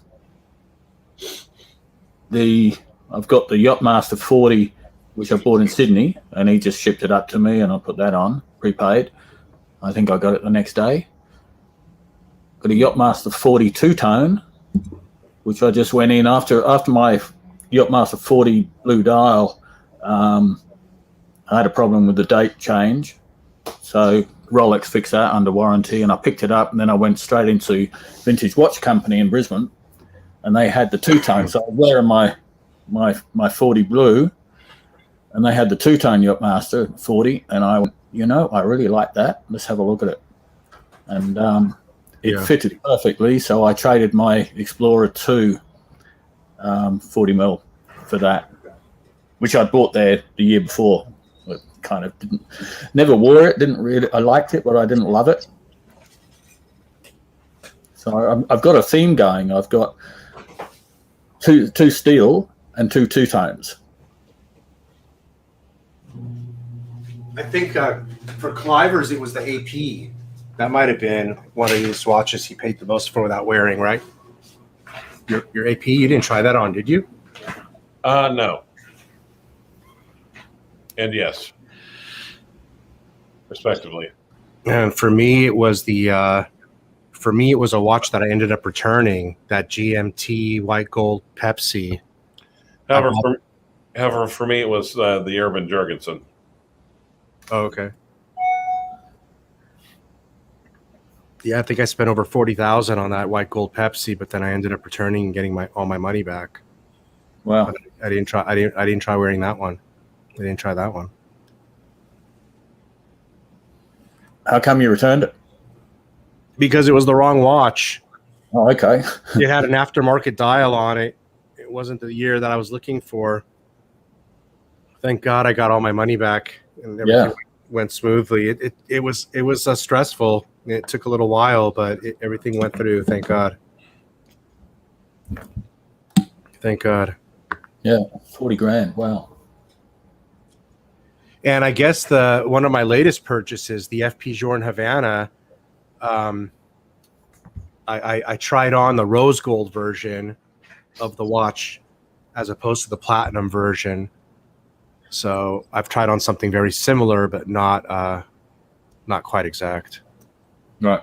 S3: got the Yachtmaster 40, which I bought in Sydney, and he just shipped it up to me, and I put that on prepaid. I think I got it the next day. Got a Yachtmaster 40 two-tone, which I just went in after my Yachtmaster 40 blue dial. I had a problem with the date change, so Rolex fixed that under warranty, and I picked it up, and then I went straight into Vintage Watch Company in Brisbane, and they had the two-tone. So I was wearing my 40 blue, and they had the two-tone Yachtmaster 40, and I went, I really like that. Let's have a look at it. And it fitted perfectly, so I traded my Explorer 2 40mm for that, which I bought there the year before. But kind of never wore it, I liked it, but I didn't love it. So I've got a theme going. I've got two steel and two tones.
S1: I think for Clyvers, it was the AP. That might have been one of his watches he paid the most for without wearing, right? your AP? You didn't try that on, did you?
S2: No. And yes, respectively.
S1: And for me, it was a watch that I ended up returning, that GMT white gold Pepsi.
S2: However, for me, it was the Urban Jurgensen.
S1: Oh, okay. Yeah, I think I spent over 40,000 on that white gold Pepsi, but then I ended up returning and getting all my money back.
S3: Wow.
S1: But I didn't try wearing that one. I didn't try that one.
S3: How come you returned it?
S1: Because it was the wrong watch.
S3: Oh, okay.
S1: It had an aftermarket dial on it. It wasn't the year that I was looking for. Thank God I got all my money back and everything went smoothly. It was stressful. It took a little while, but everything went through. Thank God. Thank God.
S3: Yeah, 40 grand. Wow.
S1: And I guess one of my latest purchases, the FP Journe Havana, I tried on the rose gold version of the watch as opposed to the platinum version. So I've tried on something very similar, but not quite exact.
S3: Right.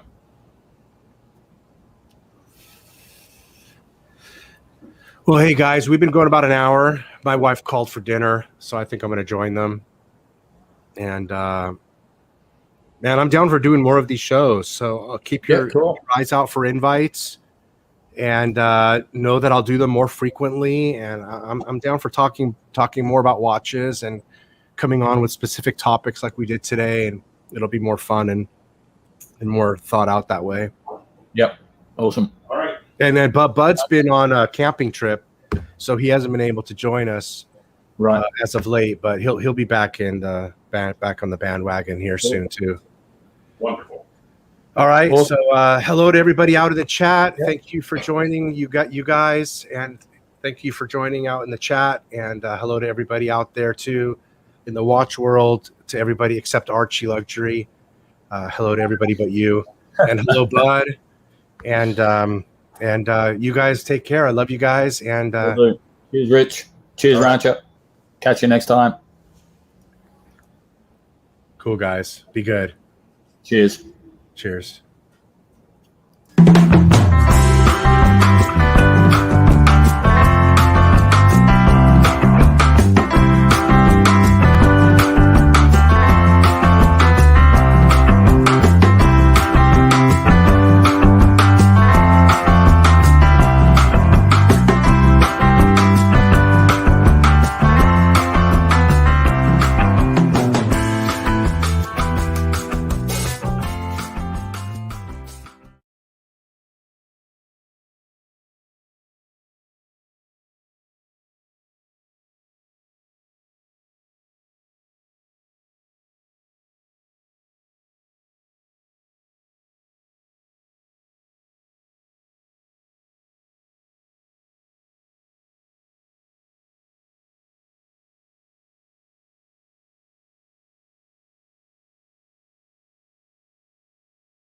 S1: Well, hey guys, we've been going about an hour. My wife called for dinner, so I think I'm going to join them. And man, I'm down for doing more of these shows. So I'll keep your eyes out for invites, and know that I'll do them more frequently. And I'm down for talking more about watches and coming on with specific topics like we did today. And it'll be more fun and more thought out that way.
S3: Yep. Awesome.
S2: All right.
S1: And then Bud's been on a camping trip, so he hasn't been able to join us as of late. But he'll be back back on the bandwagon here soon too.
S2: Wonderful.
S1: All right.
S3: Awesome.
S1: So hello to everybody out in the chat. Yeah. Thank you for joining. You guys, and thank you for joining out in the chat. And hello to everybody out there too in the watch world. To everybody except Archie Luxury. Hello to everybody but you. And hello, Bud. And you guys take care. I love you guys. And
S3: cheers, Rich. Cheers, Rancho. Catch you next time.
S1: Cool, guys. Be good.
S3: Cheers.
S1: Cheers.